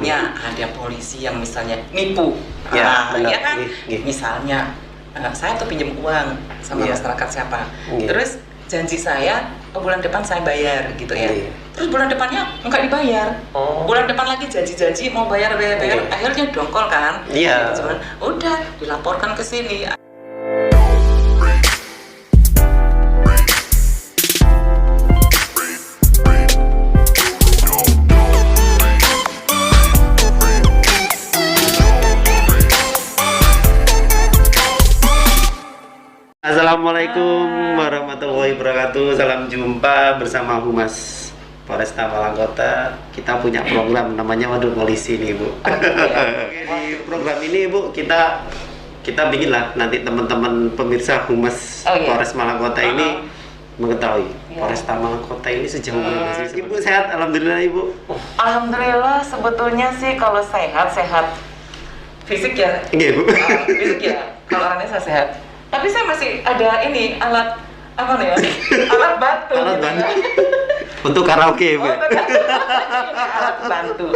takutnya ada polisi yang misalnya nipu. Ya, benar. Ya kan? Misalnya saya tuh pinjam uang sama masyarakat siapa. Terus janji saya bulan depan saya bayar gitu ya. Terus bulan depannya enggak dibayar. Bulan depan lagi janji-janji mau bayar. Akhirnya dongkol kan. Iya. Cuman udah dilaporkan ke sini. Assalamualaikum warahmatullahi wabarakatuh. Salam jumpa bersama Humas Polresta Malang Kota. Kita punya program namanya Waduh Polisi nih, Bu. Di program ini, Bu, kita bikin lah nanti teman-teman pemirsa Humas Polres Malang Kota ini mengetahui Polresta Malang Kota ini sejauh mana sih. Ibu sehat, alhamdulillah, Ibu. Alhamdulillah, sebetulnya sih kalau sehat fisik ya. Iya, Bu. Fisik ya. Kalau orangnya saya sehat. Tapi saya masih ada ini alat apa nih ya? Alat bantu. Alat bantu. Untuk karaoke, Bu. Alat bantu.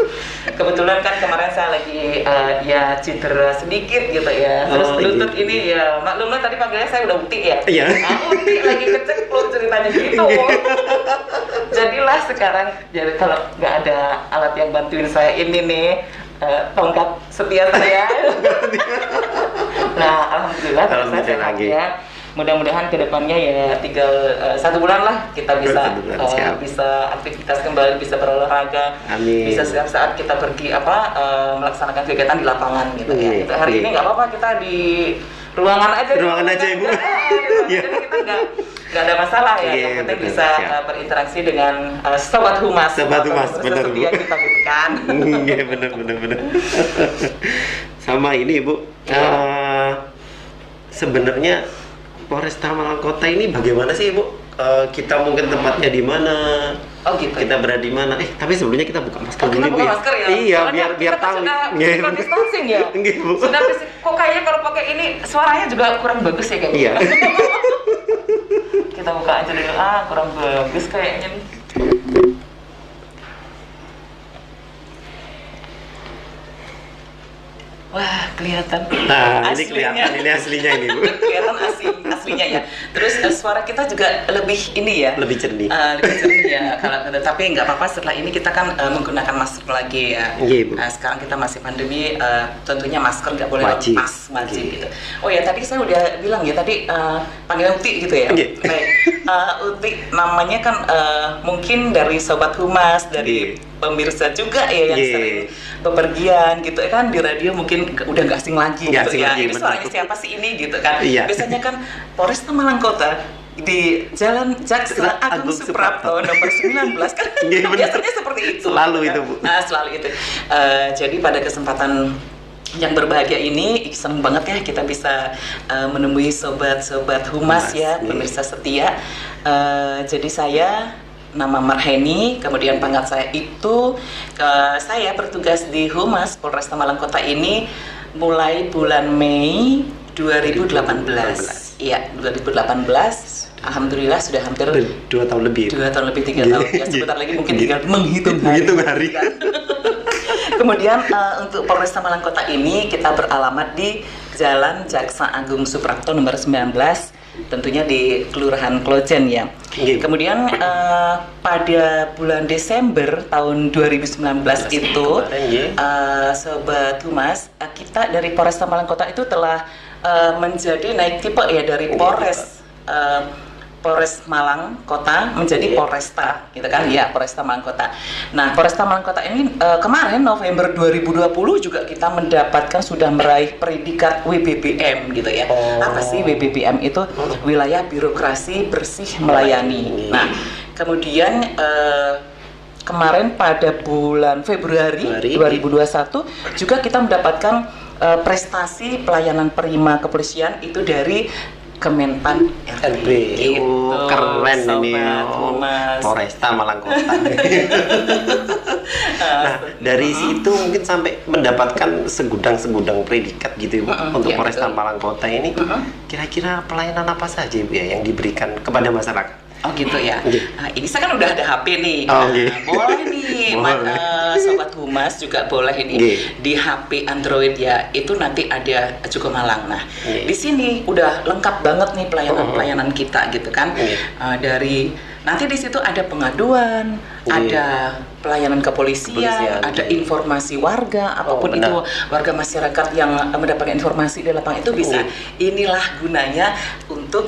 Kebetulan kan kemarin saya lagi ya cedera sedikit gitu ya. Terus lutut ini ya maklumlah tadi panggilnya saya udah Uti ya. Iya. Uti lagi keceplok ceritanya gitu. Jadilah sekarang jadi kalau nggak ada alat yang bantuin saya ini nih tongkat setia saya. Nah, alhamdulillah saya sehat ya. Mudah-mudahan kedepannya ya tinggal 1 bulan lah kita bisa bisa aktivitas kembali, bisa berolahraga. Amin. Bisa setiap saat kita pergi melaksanakan kegiatan di lapangan gitu ya. Gitu. Hari ini nggak apa-apa kita di ruangan aja. Ruangan aja, Ibu. Jadi kita nggak ada masalah ya. Yang penting bisa berinteraksi dengan sobat humas. Sobat humas, benar, Bu. Yang kita butuhkan. Iya, benar. Sama ini, Bu. Sebenarnya Polresta Malang Kota ini bagaimana sih, Bu? Kita mungkin tempatnya di mana? Oh gitu. Kita berada di mana? Tapi sebelumnya kita buka masker dulu, Bu. Buka masker ya. Iya, soalnya biar tahu. Sudah physical distancing ya. Bu. Sudah kok kayaknya kalau pakai ini suaranya juga kurang bagus ya kayaknya. Iya. Kita buka aja dulu. Kurang bagus kayaknya nih. Wah, kelihatan. Nah, ini kelihatan, ini aslinya ini, Bu. Kelihatan aslinya ya. Terus suara kita juga lebih ini ya. Lebih jernih. Lebih jernih ya. Tapi nggak apa-apa, setelah ini kita kan menggunakan masker lagi ya. Iya, Bu. Sekarang kita masih pandemi, tentunya masker nggak boleh wajib. lepas, wajib gitu. Oh ya, tadi saya udah bilang ya, tadi panggilnya Uti gitu ya. Baik. Uti namanya kan mungkin dari Sobat Humas, dari pemirsa juga ya yang sering bepergian gitu kan di radio mungkin udah nggak asing lagi gitu ya. Ini suaranya siapa sih ini gitu kan. Biasanya kan Polresta Malang Kota di Jalan Jaksa Agung Suprapto nomor 19 kan biasanya seperti itu. Selalu itu, Bu. Selalu itu. Jadi pada kesempatan yang berbahagia ini seneng banget ya kita bisa menemui sobat-sobat humas ya, pemirsa setia. Jadi saya nama Marheni, kemudian pangkat saya itu saya bertugas di Humas Polresta Malang Kota ini mulai bulan Mei 2018. Iya, 2018. Alhamdulillah sudah hampir 2 tahun lebih. 2 tahun lebih, 3 tahun ya. Sebentar lagi mungkin tinggal menghitung hari. Kemudian untuk Polresta Malang Kota ini kita beralamat di Jalan Jaksa Agung Suprapto nomor 19. Tentunya di Kelurahan Klojen ya. Kemudian pada bulan Desember tahun 2019 itu Sobat Humas, kita dari Polresta Malang Kota itu telah menjadi naik tipe ya dari Polres Malang Kota menjadi Polresta gitu kan ya, Polresta Malang Kota. Nah, Polresta Malang Kota ini kemarin November 2020 juga kita mendapatkan sudah meraih predikat WBBM gitu ya. Apa sih WBBM itu? Wilayah Birokrasi Bersih Melayani. Nah, kemudian kemarin pada bulan Februari 2021 juga kita mendapatkan prestasi pelayanan prima kepolisian itu dari Kemenpan RB. Gitu. Keren ini. Polresta Malang Kota. Nah, dari situ mungkin sampai mendapatkan segudang predikat gitu, Bu, untuk Polresta Malang Kota ini. Kira-kira pelayanan apa saja, Bu, ya yang diberikan kepada masyarakat? Oh gitu ya. Nggih. Nah, ini saya kan udah ada HP nih. Oh, Nah, nggih. boleh nih, Boleh. Sobat Humas juga boleh ini Nggih. di HP Android ya. Itu nanti ada Jugo Malang. Nah, Nggih. di sini udah lengkap banget nih pelayanan-pelayanan kita gitu kan. Nggih. Dari nanti di situ ada pengaduan, Nggih. ada pelayanan kepolisian, ada nggih. informasi warga, apapun benar. itu warga masyarakat yang mendapatkan informasi di lapangan itu bisa. Nggih. Inilah gunanya untuk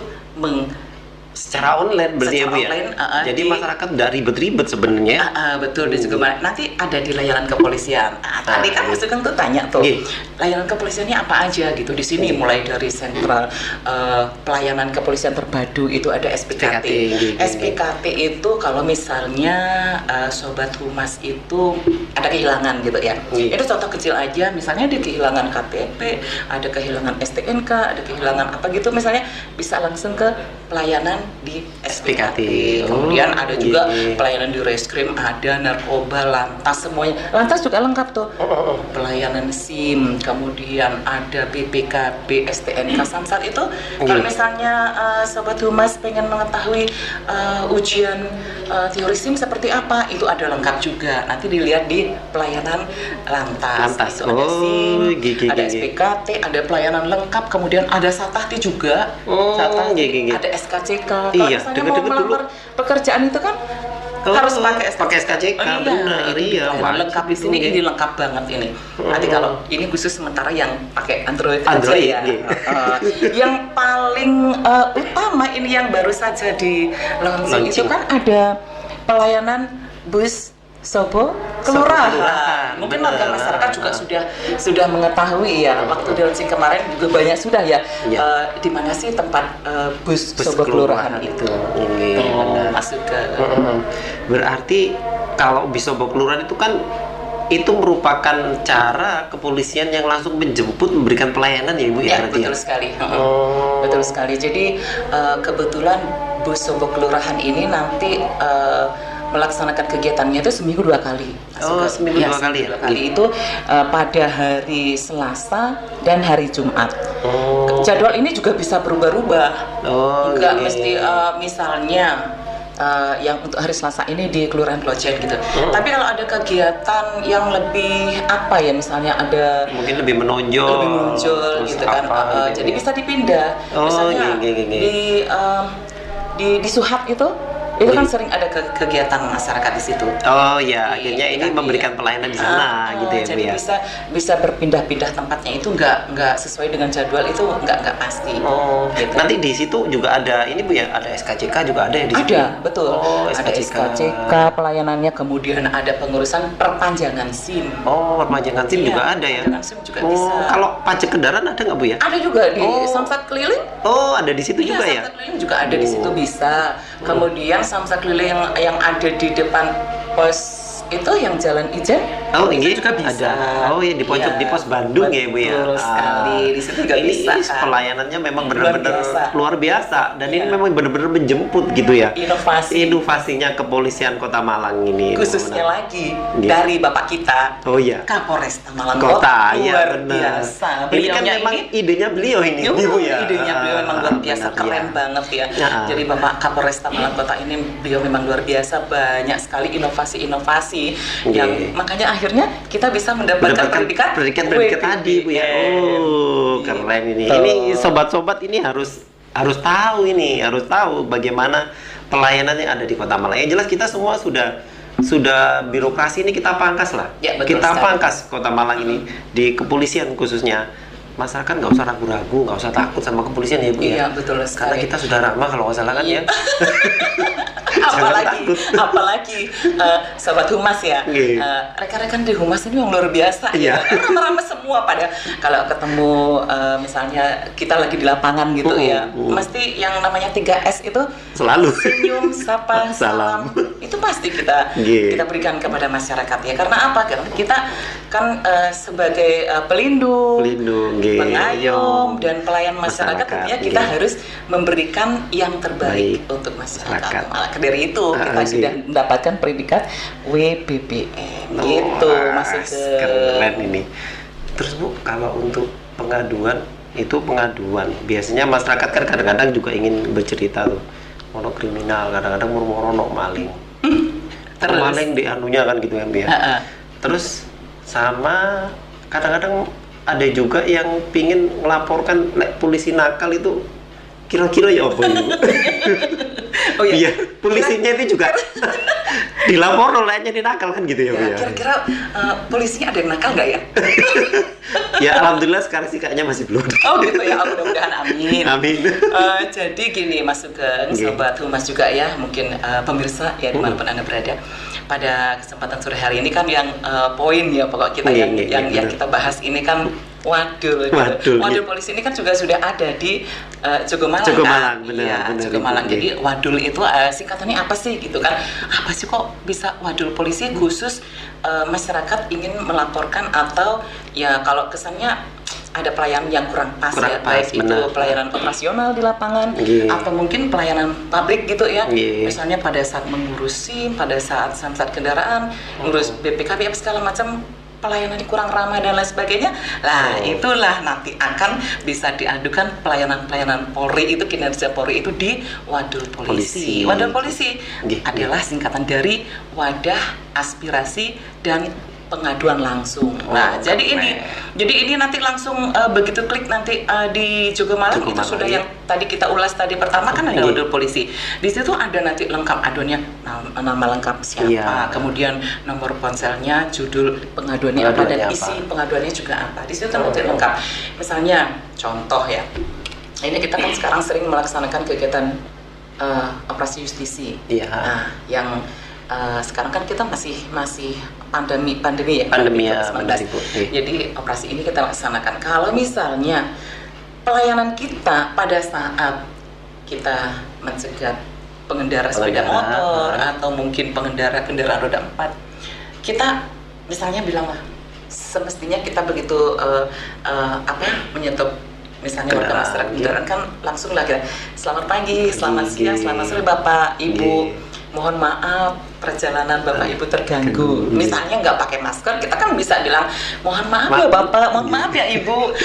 Secara online berarti ya Secara Bu ya. online, Jadi di- masyarakat nggak ribet-ribet sebenarnya. betul di Jugo Malang. Nanti ada di layanan kepolisian. Tadi kan Mas Sugeng tuh tanya tuh, Nggih. layanan kepolisiannya apa aja gitu. Di sini mulai dari sentral pelayanan kepolisian terpadu itu ada SPKT. nggih. SPKT itu kalau misalnya Sobat Humas itu ada kehilangan gitu ya. Nggih. Itu contoh kecil aja, misalnya ada kehilangan KTP, ada kehilangan STNK, ada kehilangan apa gitu, misalnya bisa langsung ke pelayanan di SPKT. Kemudian ada juga pelayanan di reskrim, ada narkoba, lantas semuanya. Lantas juga lengkap tuh. Pelayanan SIM, kemudian ada BPKB, STNK, Samsat itu kalau misalnya Sobat Humas pengen mengetahui ujian teori SIM seperti apa, itu ada lengkap juga. Nanti dilihat di pelayanan lantas. Itu ada SIM, ada SPKT, ada pelayanan lengkap, kemudian ada Satahti juga. Satahti, ada SKCK. Kalau Iya, misalnya mau deket-deket melamar pekerjaan itu kan harus pakai SKCK, benar, itu iya, pelayanan lengkap di sini, wajib. ini lengkap banget ini. Nanti kalau ini khusus sementara yang pakai Android Android, aja ya. iya. Yang paling utama ini yang baru saja di launching itu Launching. kan ada pelayanan bus Sobo Kelurahan. Mungkin warga masyarakat juga sudah mengetahui ya. Waktu di launching kemarin juga banyak sudah ya. Iya. Di mana sih tempat bus Sobo Kelurahan itu? Masuk ke Berarti kalau bisa bawa kelurahan itu kan itu merupakan cara kepolisian yang langsung menjemput memberikan pelayanan ya Ibu ya, ya, berarti betul ya? sekali. Oh. Betul sekali. Jadi kebetulan bus Sobo Kelurahan ini nanti melaksanakan kegiatannya itu seminggu 2 kali. Seminggu dua kali ya? Dua kali itu pada hari Selasa dan hari Jumat. Jadwal ini juga bisa berubah-ubah. Nggak mesti misalnya yang untuk hari Selasa ini di Kelurahan Klojen gitu. Tapi kalau ada kegiatan yang lebih apa ya, misalnya ada Mungkin lebih menonjol. terus gitu kan. apa gitu Jadi ya. bisa dipindah. Misalnya iya. di Suhat itu kan sering ada kegiatan masyarakat di situ. Oh ya, akhirnya ini Iya. memberikan pelayanan di sana gitu ya Bu Jadi ya. bisa berpindah-pindah tempatnya, itu nggak sesuai dengan jadwal, itu nggak pasti. Gitu. Nanti di situ juga ada ini Bu ya, ada SKCK juga ada ya di situ. Ada, betul. Ada SKCK. SKCK pelayanannya, kemudian ada pengurusan perpanjangan SIM. Perpanjangan SIM Iya, juga ada ya. perpanjangan SIM juga bisa. Kalau pajak kendaraan ada nggak Bu ya? Ada juga di Samsat Keliling. Ada di situ juga ya. Samsat Keliling juga ada di situ bisa. Kemudian Samsat Keliling yang ada di depan pos itu yang Jalan Ijen. Itu juga bisa. Ada. Di pojok Iya, di pos Bandung ya Bu ya. betul sekali. Di situ juga ini bisa, kan? pelayanannya memang Luar benar-benar biasa. luar biasa dan ini Iya. memang benar-benar menjemput gitu ya. Inovasinya kepolisian Kota Malang ini. khususnya benar. lagi Iya. dari Bapak kita. Oh iya. Kapolresta Malang Kota, ya luar benar. biasa. Ini kan Beliaunya memang idenya beliau ini, Ibu ya. idenya beliau memang luar biasa, Benar, keren ya. banget ya. Jadi Bapak Kapolresta Malang Kota ini beliau memang luar biasa, banyak sekali inovasi-inovasi yang makanya akhirnya kita bisa mendapatkan predikat tadi Bu ya. Keren ini. Ini sobat-sobat ini harus tahu bagaimana pelayanan yang ada di Kota Malang. Yang jelas kita semua sudah birokrasi ini kita pangkas lah. Ya, betul kita sekali. pangkas Kota Malang ini di kepolisian khususnya. Masyarakat nggak usah ragu-ragu, nggak usah takut sama kepolisian ya Bu ya. Iya, betul Karena sekali. kita sudah ramah kalau nggak salah kan ya. apalagi Sobat Humas ya, rekan-rekan di Humas ini yang luar biasa ya, ramah-ramah semua pada kalau ketemu misalnya kita lagi di lapangan gitu ya, mesti yang namanya 3S itu Selalu senyum, sapa, salam, itu pasti kita berikan kepada masyarakat ya. Karena apa? Karena kita kan sebagai pelindung, pengayom dan pelayan masyarakat, tentunya kita harus memberikan yang terbaik untuk masyarakat. Malah dari itu kita sudah mendapatkan predikat WBBM gitu. Masuk ke keren ini. Terus Bu, kalau untuk pengaduan biasanya masyarakat kan kadang-kadang juga ingin bercerita tuh. ono kriminal, kadang-kadang murmur ono maling. Terus? Maling di anunya kan gitu ya, Mbak. Terus sama kadang-kadang ada juga yang pingin melaporkan polisi nakal itu, kira-kira ya apa itu? Oh iya, polisinya itu juga dilapor olehnya di nakal kan gitu ya, Bu ya. Kira-kira polisinya ada yang nakal nggak ya? Ya alhamdulillah sekarang sih kayaknya masih belum. Oh gitu ya, mudah-mudahan amin. Amin. Jadi gini Mas Sugeng, Sobat Humas juga ya, mungkin pemirsa ya dimanapun Anda berada. Pada kesempatan sore hari ini kan yang poin ya pokok kita yang kita bahas ini kan wadul polisi ini kan juga sudah ada di Jogomalang. Jogomalang, benar. Iya, Jogomalang. Jadi wadul itu singkatannya apa sih gitu kan? Apa sih kok bisa wadul polisi khusus masyarakat ingin melaporkan atau ya kalau kesannya ada pelayanan yang kurang pas, baik itu pelayanan operasional di lapangan atau mungkin pelayanan publik gitu ya. Misalnya pada saat mengurus SIM, pada saat samsat kendaraan, ngurus BPKB segala macam pelayanan kurang ramah dan lain sebagainya. Lah, itulah nanti akan bisa diadukan pelayanan Polri itu, kinerja Polri itu di Wadul Polisi. Wadul Polisi adalah singkatan dari Wadah Aspirasi dan Pengaduan Langsung. Nah, jadi ini nanti langsung begitu klik nanti di Jogomalang itu sudah yang tadi kita ulas tadi pertama kan ada Wadul Polisi. Di situ ada nanti lengkap aduannya, nama lengkap siapa, kemudian nomor ponselnya, judul pengaduannya apa dan isi pengaduannya juga apa. Di situ nanti lengkap. Misalnya contoh ya. Ini kita kan sekarang sering melaksanakan kegiatan operasi justisi. Nah, yang sekarang kan kita masih pandemi ya. Pandemi ya. Jadi operasi ini kita laksanakan. Kalau misalnya pelayanan kita pada saat kita mencegat pengendara sepeda motor atau mungkin pengendara kendaraan roda 4, kita misalnya bilang lah, semestinya kita begitu menyetop misalnya warga masyarakat kendaraan kan langsung lah kita selamat pagi, selamat siang, selamat sore Bapak Ibu. Mohon maaf perjalanan Bapak Ibu terganggu. Misalnya nggak pakai masker, kita kan bisa bilang mohon maaf ya Bapak, mohon maaf ya Ibu,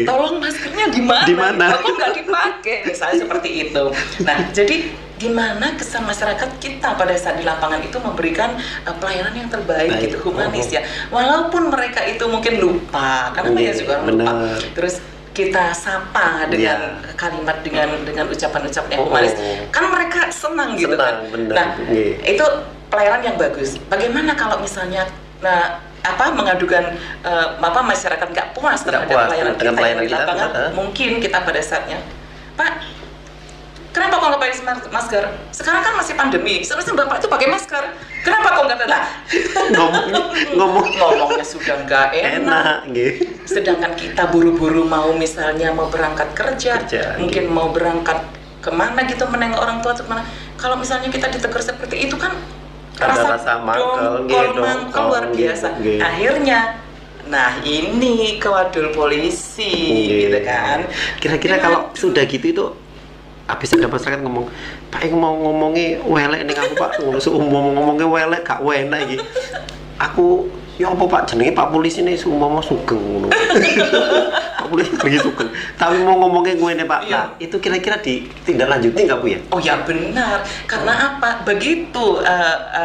tolong maskernya di mana? Kok nggak dipakai? Misalnya seperti itu. Nah, jadi gimana kesan masyarakat kita pada saat di lapangan itu memberikan pelayanan yang terbaik gitu, humanis ya. Walaupun mereka itu mungkin lupa, karena banyak juga orang lupa. Terus kita sapa dengan kalimat dengan ucapan-ucapan yang humanis, kan mereka senang gitu kan. Nah, itu pelayanan yang bagus. Bagaimana kalau misalnya mengadukan masyarakat nggak puas terhadap pelayanan kita yang di lapangan? Mungkin kita pada saatnya, Pak, kenapa kok nggak pakai masker? Sekarang kan masih pandemi, seharusnya Bapak itu pakai masker. Kenapa kok nggak ada? Ngomongnya sudah nggak enak. Sedangkan kita buru-buru mau misalnya mau berangkat kerja, mungkin mau berangkat kemana gitu menengok orang tua kemana. Kalau misalnya kita ditegur seperti itu kan rasa mangkel luar biasa. Akhirnya, nah ini ke Wadul Polisi gitu kan. Kira-kira kalau sudah gitu itu habis ada masyarakat ngomong, Pak mau ngomongnya welek nih aku Pak, ngomongnya welek gak enak iki. Aku ya apa Pak jenenge Pak Polisi nih sumpama Sugeng ngono. Pak Polisi pergi Sugeng. Tapi mau ngomongnya gue nih Pak. Nah, itu kira-kira ditindaklanjuti nggak Bu ya? Oh ya benar. Karena apa? Begitu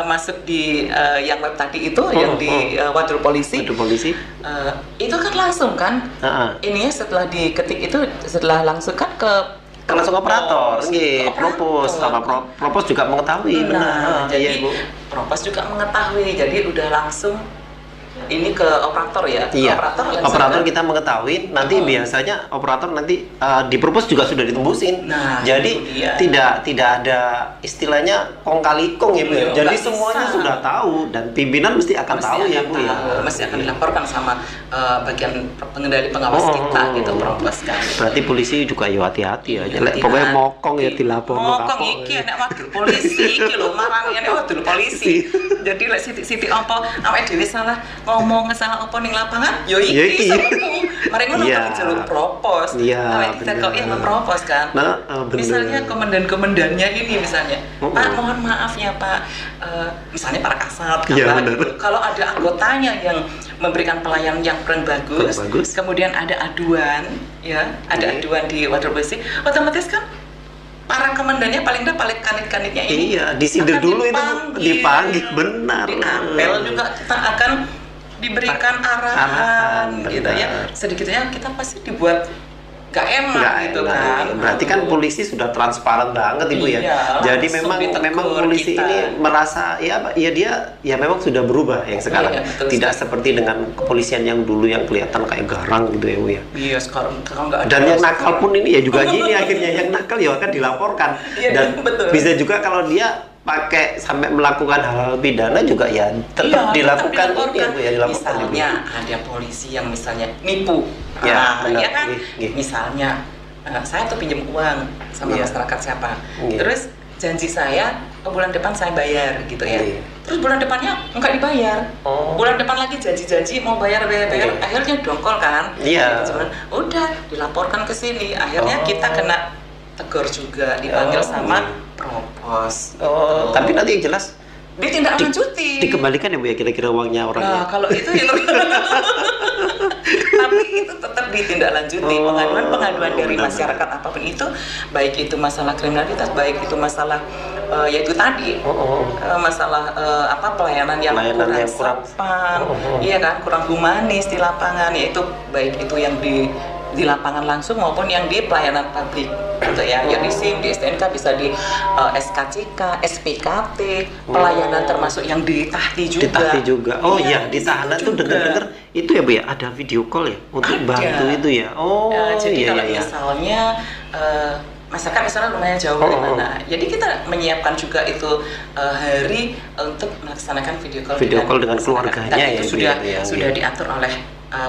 masuk di yang web tadi itu yang di Wadul Polisi. Itu kan langsung kan? Ininya setelah diketik itu langsung kan ke langsung operator, propos sama propos juga mengetahui. Jadi propos juga mengetahui, jadi udah langsung ini ke operator ya. Operator kita mengetahui, nanti biasanya operator nanti di propos juga sudah ditembusin. Jadi tidak ada istilahnya kong kali kong ya Bu ya. Jadi semuanya sudah tahu dan pimpinan mesti akan tahu ya Bu ya. Mesti akan dilaporkan sama bagian pengendali pengawas kita gitu, propos kan. Berarti polisi juga ya hati-hati ya. Pokoknya mokong ya dilapor. Mokong iki nek Wadul Polisi iki lho marang nek Wadul Polisi. Jadi lek siti apa awake dhewe salah ngomong salah apa ning lapangan yo iki sepupu mari ngono kok diceluk propos. Kita kok propos kan. Misalnya komandan-komandannya ini misalnya, Pak mohon maaf ya Pak, misalnya para kasat kalau ada anggotanya yang memberikan pelayanan yang kurang bagus, kemudian ada aduan ya, ada aduan di Wadul Polisi, otomatis kan para komandannya paling enggak paling kanit-kanitnya ini Iya, disindir akan dulu itu dipanggil, benar. Diapel juga kita akan diberikan arahan gitu ya. Benar. Sedikitnya kita pasti dibuat gak enak Nggak gitu enak. kan. Berarti kan polisi sudah transparan banget Ibu ya. Iya, Jadi langsung ditegur memang polisi kita. ini merasa ya dia ya memang sudah berubah yang sekarang. Iya, betul Tidak sekali. seperti dengan kepolisian yang dulu yang kelihatan kayak garang gitu ya Bu ya. Iya, sekarang nggak ada. Dan yang nakal pun ini ya juga gini akhirnya yang nakal ya akan dilaporkan. Iya, Dan betul. bisa juga kalau dia pakai sampai melakukan hal pidana juga ya tetap Iya, dilakukan tetap ini ya Bu ya, dilakukan Ibu. Misalnya ada polisi yang misalnya nipu, Ya, benar. ya kan? Iya. Misalnya saya tuh pinjam uang sama Iya. masyarakat siapa, Iya. terus janji saya bulan depan saya bayar gitu ya. Iya. Terus bulan depannya nggak dibayar, Oh. bulan depan lagi janji-janji mau bayar, Iya. akhirnya dongkol kan? Iya. Cuman, udah dilaporkan ke sini, akhirnya Oh. kita kena tegur juga, dipanggil Oh. sama propos. Oh, gitu. tapi nanti yang jelas ditindaklanjuti. dikembalikan ya Bu ya kira-kira uangnya Nah, orangnya. kalau itu ya tapi itu tetap ditindaklanjuti. Oh, Pengaduan dari benar-benar. masyarakat apapun itu, baik itu masalah kriminalitas, baik itu masalah yaitu tadi masalah pelayanan yang kurang sopan, iya kan, kurang humanis di lapangan, yaitu baik itu yang di lapangan langsung maupun yang di pelayanan publik gitu ya. Ya di SIM, di STNK, bisa di SKCK, SPKT, pelayanan termasuk yang di Tahti juga. Di Tahti juga. Oh iya, di di tahanan situ tuh juga. dengar-dengar itu ya Bu ya, ada video call ya untuk Ada. bantu itu ya. Oh Jadi iya kalau iya. misalnya masyarakat misalnya lumayan jauh dari mana, jadi kita menyiapkan juga itu hari untuk melaksanakan video call Dengan masyarakat. keluarganya Dan ya, itu Bu, sudah ya, sudah iya. diatur oleh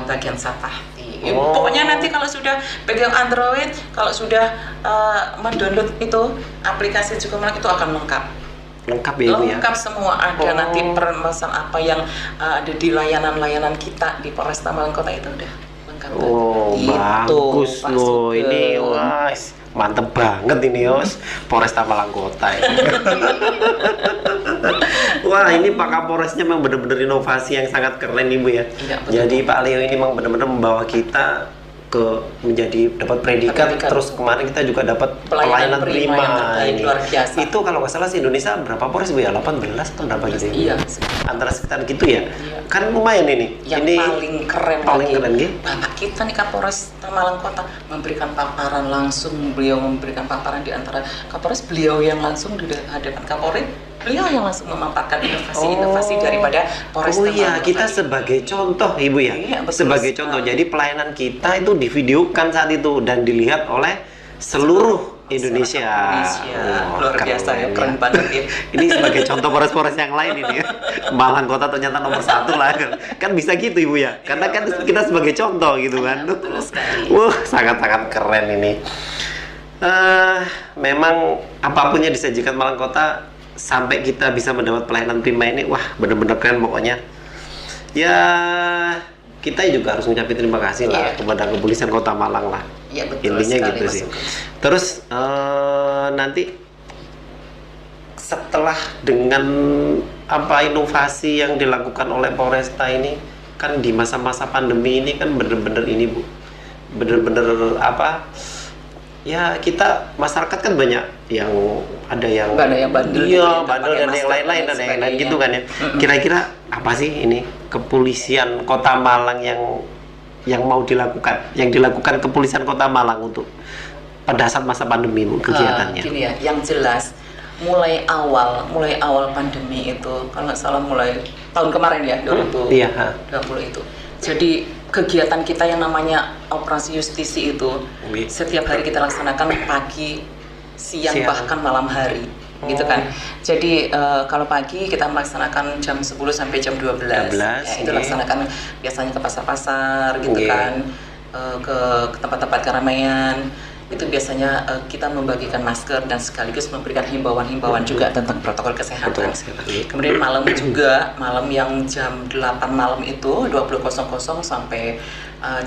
bagian Satahti. Oh. Pokoknya nanti kalau sudah pegang Android, kalau sudah mendownload itu aplikasi Cukup itu akan lengkap. Lengkap ya Bu ya. Lengkap semua, ada Oh. nanti permasalahan apa yang ada di layanan-layanan kita di Polresta Malang Kota itu udah lengkap. Oh Gitu, bagus Pak loh Sugeng. ini, wah mantep banget ini Yos, Polresta Malang Kota ini. Wah ini Pak Kapolresnya memang benar-benar inovasi yang sangat keren Ibu ya. Iya, betul. Jadi Pak Leo ini memang benar-benar membawa kita menjadi dapat predikat, Predikat. terus kemarin kita juga dapat Pelayanan pelayanan prima yang terbaik, ini. luar biasa. Itu kalau nggak salah sih Indonesia berapa Polres Bu ya? 18 atau berapa gitu ya? Iya. Antara sekitar gitu ya. Iya. Kan lumayan ini. Yang ini paling keren paling lagi, keren, Gi. Bapak kita nih Kapolres Malang Kota memberikan paparan langsung, beliau memberikan paparan di antara Kapolres, beliau yang langsung di hadapan Kapolri, beliau yang langsung memaparkan inovasi-inovasi daripada Polres Oh iya, Malang Kota kita ini. sebagai contoh Ibu ya. Iya, betul sebagai sekali. contoh. Jadi pelayanan kita itu divideokan saat itu dan dilihat oleh seluruh Indonesia. Wah, Luar biasa ya, keren banget ya. Ini sebagai contoh Polres-Polres yang lain ini ya. Malang Kota ternyata nomor 1 lah kan bisa gitu Ibu ya. Karena kan kita sebagai contoh gitu kan. Betul sekali. Wah, sangat-sangat keren ini. Memang apapun yang disajikan Malang Kota sampai kita bisa mendapat pelayanan prima ini, wah bener-bener keren pokoknya. Ya kita juga harus ngucapin terima kasih lah Iya. kepada kepolisian Kota Malang lah. Iya, betul Intinya sekali, gitu Mas sih. Sugeng. Terus nanti setelah dengan apa inovasi yang dilakukan oleh Polresta ini kan di masa-masa pandemi ini kan bener-bener ini Bu, bener-bener apa? Ya kita masyarakat kan banyak yang ada yang bandel, iya gitu, bandel pakai dan yang masker lain-lain dan dan yang lain sebagainya. gitu kan ya. Kira-kira apa sih ini kepolisian Kota Malang yang mau dilakukan, yang dilakukan kepolisian Kota Malang untuk pada saat masa pandemi Bu, kegiatannya? Gini ya, yang jelas mulai awal pandemi itu, kalau nggak salah mulai tahun kemarin ya, 2020 Iya. itu. Jadi kegiatan kita yang namanya operasi justisi itu Iya. setiap hari kita laksanakan pagi, siang, Siang. bahkan malam hari, gitu kan. Jadi kalau pagi kita melaksanakan jam 10 sampai jam 12. 12, Ya, itu iya. laksanakan biasanya ke pasar-pasar gitu Iya. kan. Ke tempat-tempat keramaian. Itu biasanya kita membagikan masker dan sekaligus memberikan himbauan-himbauan juga tentang protokol kesehatan. Protokol kesehatan, iya. Kemudian malam juga, malam yang jam 8 malam itu 20.00 sampai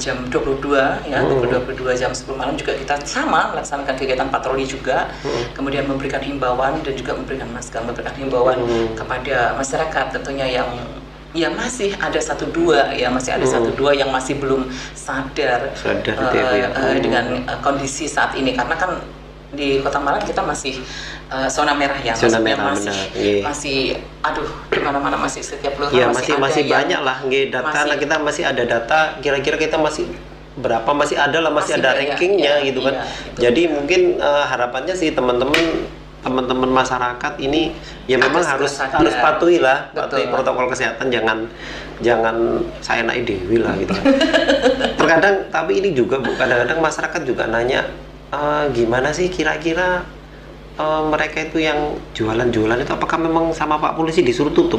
jam 22 ya, 22 jam 10 malam juga kita sama melaksanakan kegiatan patroli juga. Kemudian memberikan himbauan dan juga memberikan masker, memberikan himbauan kepada masyarakat tentunya yang ya masih ada 1-2 ya, masih ada 1-2 yang masih belum sadar, Sadar gitu ya, Bu, ya. dengan kondisi saat ini, karena kan di Kota Malang kita masih zona merah ya, Zona maksudnya merah, masih benar, nggih. masih aduh di mana-mana masih setiap kelurahan Ya masih masih ada banyak lah nggih data. masih- Nah, kita masih ada data kira-kira kita masih berapa, masih ada lah, masih Masih ada banyak, rankingnya ya, gitu kan. iya, gitu. Jadi mungkin harapannya sih teman-teman masyarakat ini ya memang Agak harus sadar. patuhi lah, patuhi Betul. protokol kesehatan, jangan saya naik dewi lah gitu. Terkadang tapi ini juga Bu, kadang-kadang masyarakat juga nanya gimana sih kira-kira mereka itu yang jualan-jualan itu apakah memang sama Pak Polisi disuruh tutup?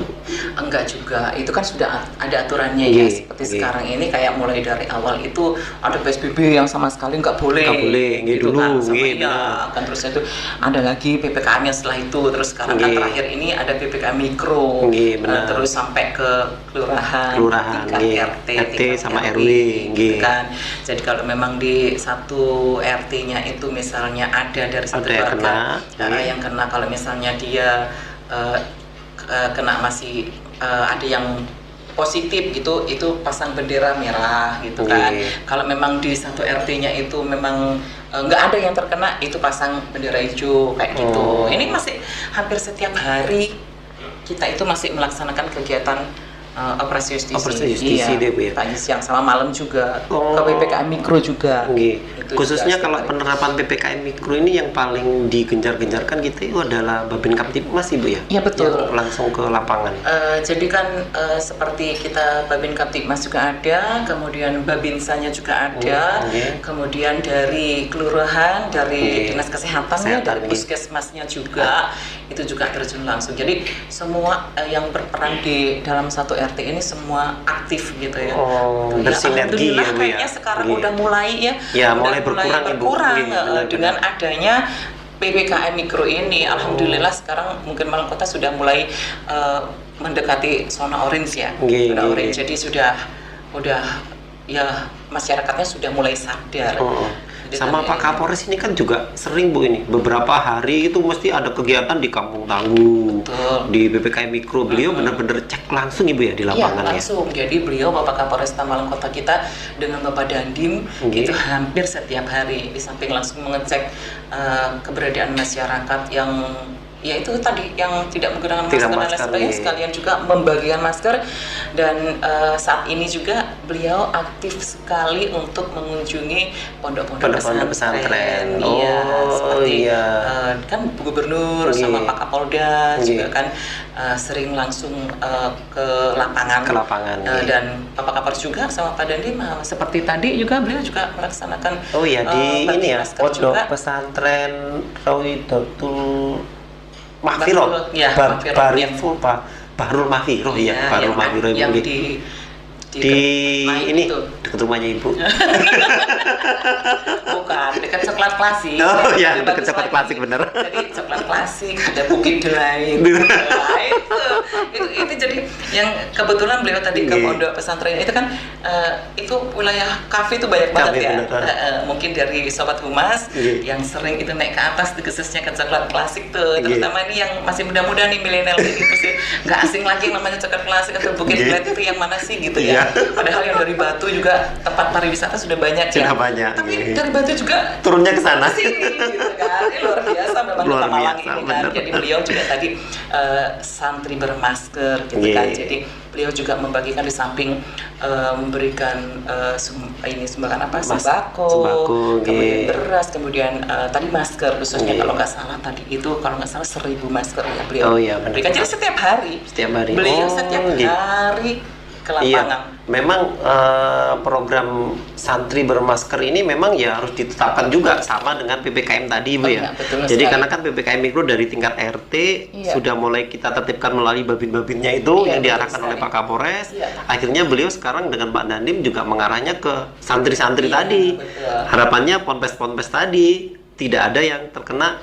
Enggak juga, itu kan sudah ada aturannya Nggih, ya. Seperti nggih. sekarang ini kayak mulai dari awal itu ada PSBB yang sama sekali nggak boleh. Nggak boleh, nggih, gitu dulu, kan, sama nggih, iya, benar. kan terus itu ada lagi PPKM-nya setelah itu, terus sekarang kan Nggih. terakhir ini ada PPKM mikro, Nggih, benar. terus sampai ke kelurahan, tingkat nggih. RT, RT tingkat sama RW, RW, gitu nggih. kan. Jadi kalau memang di satu RT-nya itu misalnya ada dari satu Ada yang keluarga kena, nggih. yang kena, kalau misalnya dia kena masih ada yang positif gitu, itu pasang bendera merah gitu kan. Nggih. Kalau memang di satu RT-nya itu memang nggak ada yang terkena, itu pasang bendera hijau kayak gitu. Oh. Ini masih hampir setiap hari kita itu masih melaksanakan kegiatan operasi justisi. Operasi justisi deh, Bu, ya? Pagi, siang, sama malam juga. Oh. Ke PPKM mikro juga. Nggih. Itu Khususnya juga kalau setiap hari. penerapan PPKM mikro ini yang paling digencar-gencarkan kita itu adalah Babin Kamtibmas Ibu ya? Iya, betul. Yang langsung ke lapangan. Jadi kan seperti kita Babin Kamtibmas juga ada, kemudian Babinsanya juga ada, Nggih. kemudian dari kelurahan, dari Nggih. dinas kesehatannya, Kesehatan, dari nggih. puskesmasnya juga itu juga terjun langsung. Jadi semua yang berperan di dalam satu RT ini semua aktif gitu ya. Oh, Tuh, bersinergi alhamdulillah ya, Bu, ya? kayaknya sekarang Nggih. udah mulai ya. Ya, udah mulai berkurang, Ibu. berkurang, Nggih, benar-benar. dengan adanya PPKM mikro ini. Oh. Alhamdulillah sekarang mungkin Malang Kota sudah mulai mendekati zona orange ya. Nggih, Zona nggih. orange, jadi udah ya masyarakatnya sudah mulai sadar. Oh. Jadi Sama kan, Pak Kapolres ini kan juga sering Bu ini beberapa hari itu mesti ada kegiatan di Kampung Tangguh, Betul. di PPKM Mikro. Beliau benar-benar cek langsung Ibu ya di Iya, lapangan ya. langsung. Jadi beliau Bapak Kapolresta Malang Kota kita dengan Bapak Dandim Nggih. itu hampir setiap hari, di samping langsung mengecek keberadaan masyarakat yang ya itu tadi yang tidak menggunakan Tidak masker dan lain masker, sebagainya, iya. sekalian juga membagikan masker. Dan saat ini juga beliau aktif sekali untuk mengunjungi pondok-pondok Pondok-pondok pesantren. Iya, Oh, seperti iya. kan Bu Gubernur Nggih. sama Pak Kapolda juga Nggih. kan sering langsung ke lapangan. Ke lapangan, nggih. Dan Bapak Kapolres juga sama Pak Dandim seperti tadi juga beliau juga melaksanakan Oh iya di bagi ini ya masker Pondok juga. Pesantren Rawidatul Mahfiroh. Mahfiroh, ya, Mahfiroh, ya. Bahrul Mahfiroh ya, Bahrul Mahfiroh yang Ibu. Di lain ini itu. dekat rumahnya Ibu. Bukan, dekat coklat klasik. Oh iya, Lebih dekat bagus coklat lagi. klasik, bener. Jadi coklat klasik, ada Bukit Delain. itu jadi yang kebetulan beliau tadi ke Nggih. pondok pesantren itu kan itu wilayah kafe itu banyak banget Kafe, ya. beneran. Mungkin dari sobat humas Nggih. yang sering itu naik ke atas khususnya ke coklat klasik tuh, Nggih. terutama ini yang masih muda-muda nih milenial ini pasti nggak asing lagi yang namanya coklat klasik atau Bukit Nggih. Delain itu yang mana sih gitu Iya. ya. Padahal yang dari Batu juga tempat pariwisata sudah banyak ya. Sudah banyak, Tapi nggih. dari Batu juga Turunnya ke sana. sini gitu kan. Ini luar biasa memang Luar Kota Malang biasa, ini kan. bener. Jadi beliau juga tadi santri bermasker gitu Nggih. kan. Jadi beliau juga membagikan di samping memberikan sumbangan apa? Sembako, kemudian nggih. beras, kemudian tadi masker khususnya Nggih. kalau nggak salah tadi itu kalau nggak salah 1.000 masker ya beliau. Oh iya, benar. berikan. Jadi setiap hari. Setiap hari. Beliau Oh, setiap nggih. hari ke Iya, lapangan. memang program santri bermasker ini memang ya harus ditetapkan juga sama dengan PPKM tadi Bu Oh, ya. iya, betul Jadi sekali. karena kan PPKM mikro dari tingkat RT Iya. sudah mulai kita tertipkan melalui babin-babinnya itu Iya, yang betul diarahkan oleh sekali. Pak Kapolres. Iya. Akhirnya beliau sekarang dengan Pak Dandim juga mengarahnya ke santri-santri Iya, tadi. betul. Harapannya ponpes-ponpes tadi tidak ada yang terkena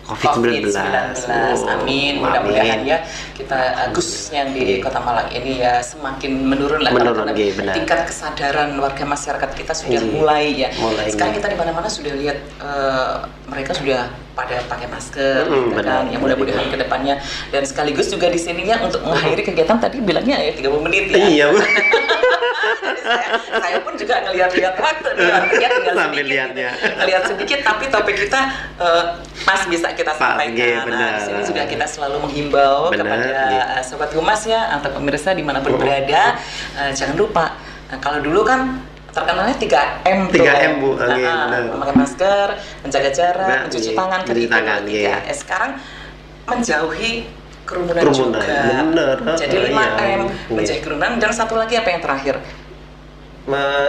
COVID-19. Amin. Oh, Mudah-mudahan amin. ya kita khususnya yang di Nggih. Kota Malang ini ya semakin menurun lah. Menurun, karena nggih, benar. tingkat kesadaran warga masyarakat kita sudah Nggih. mulai ya. Mulai, Sekarang nggih. kita di mana-mana sudah lihat mereka sudah pada pakai masker gitu benar. kan. Ya mudah-mudahan ke depannya dan sekaligus juga di sininya untuk mengakhiri kegiatan tadi bilangnya ya 30 menit ya. Iya Bu. Saya pun juga ngeliat-liat waktu tinggal Sambil sedikit, lihatnya. ngeliat sedikit, tapi topik kita pas bisa kita sampaikan. iya, benar. Nah, di sini juga kita selalu menghimbau Benar, kepada iya. sobat Humas ya, atau pemirsa dimanapun berada, jangan lupa. Kalau dulu kan terkenalnya 3M tuh. 3M, Bu. Oke, benar. Memakai masker, menjaga jarak, Nah, mencuci iya. tangan, Mencuci tangan, iya. Sekarang menjauhi kerumunan Kerumunan, juga. benar. Jadi 5M, Iya. menjauhi kerumunan, dan satu lagi apa yang terakhir?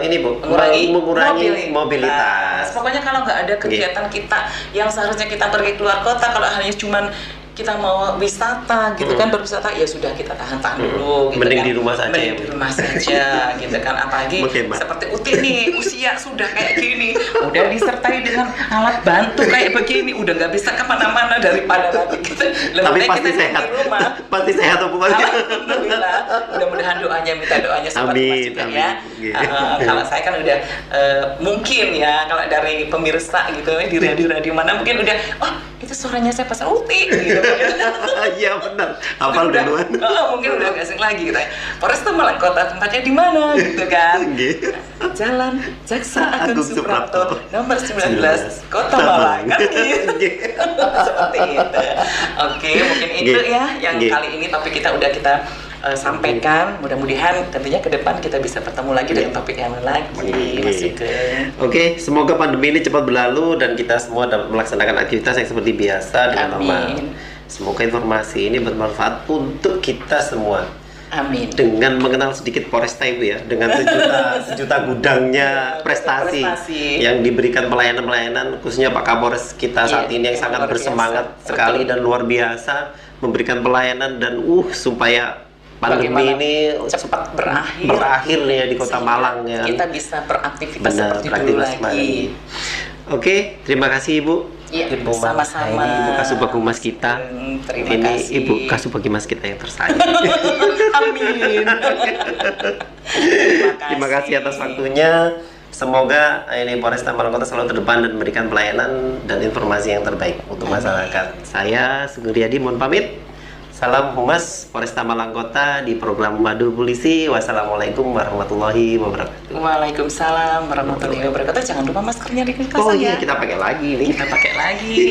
Ini Bu, mobilitas. mengurangi mobilitas. Pokoknya kalau nggak ada kegiatan kita yang seharusnya kita pergi keluar kota, kalau hanya cuman kita mau wisata gitu kan, berwisata ya sudah, kita tahan dulu gitu. Mending kan. di rumah saja, Mending ya, Bu. di rumah saja gitu kan. Apalagi Menghemat. seperti Uti nih, usia sudah kayak gini, udah disertai dengan alat bantu kayak begini, udah nggak bisa kemana-mana daripada nanti kita. Tapi Lebih baik pasti kita sehat. di rumah. Pasti sehat Bu. Alhamdulillah, mudah-mudahan minta doanya sobat Amin, Humas juga amin. ya. Iya. Kalau saya kan udah mungkin ya, kalau dari pemirsa gitu di radio mana mungkin udah, oh itu suaranya saya pasal Uti gitu. Iya benar. Hafal Udah, duluan. mungkin udah gak asing lagi gitu ya. Polresta Malang Kota tempatnya di mana gitu kan. Jalan Jaksa Agung Suprapto nomor 19 Kota Malang kan gitu. Seperti itu. Oke, mungkin itu ya yang kali ini topik kita udah kita sampaikan. Mudah-mudahan tentunya ke depan kita bisa bertemu lagi dengan topik yang lain lagi. Mas Sugeng. Oke, semoga pandemi ini cepat berlalu dan kita semua dapat melaksanakan aktivitas yang seperti biasa dengan normal. Amin. Semoga informasi ini bermanfaat untuk kita semua. Amin. Dengan mengenal sedikit Polresta Ibu ya, dengan sejuta gudangnya prestasi yang diberikan pelayanan-pelayanan, khususnya Pak Kapolres kita saat Iya, ini yang sangat luar bersemangat biasa. sekali Betul. dan luar biasa memberikan pelayanan dan supaya pandemi Bagaimana ini cepat berakhir ya di Kota sehingga Malang ya. kita bisa beraktivitas Benar, seperti dulu beraktivitas lagi. kembali. Oke, terima kasih Ibu. Iya, Ibu sama-sama. Ini Ibu Kasubag Humas kita. Terima Ini kasih. Ibu Kasubag Humas kita yang tersayang. Amin. Terima kasih atas waktunya. Semoga ini Polresta Malang Kota selalu terdepan dan memberikan pelayanan dan informasi yang terbaik untuk masyarakat. Saya Sugeng Riyadi mohon pamit. Salam Humas Polresta Malang Kota di program Madu Polisi. Wassalamualaikum warahmatullahi wabarakatuh. Waalaikumsalam warahmatullahi wabarakatuh. Jangan lupa maskernya dipasang Oh iya, ya. kita pakai lagi nih. Kita pakai lagi.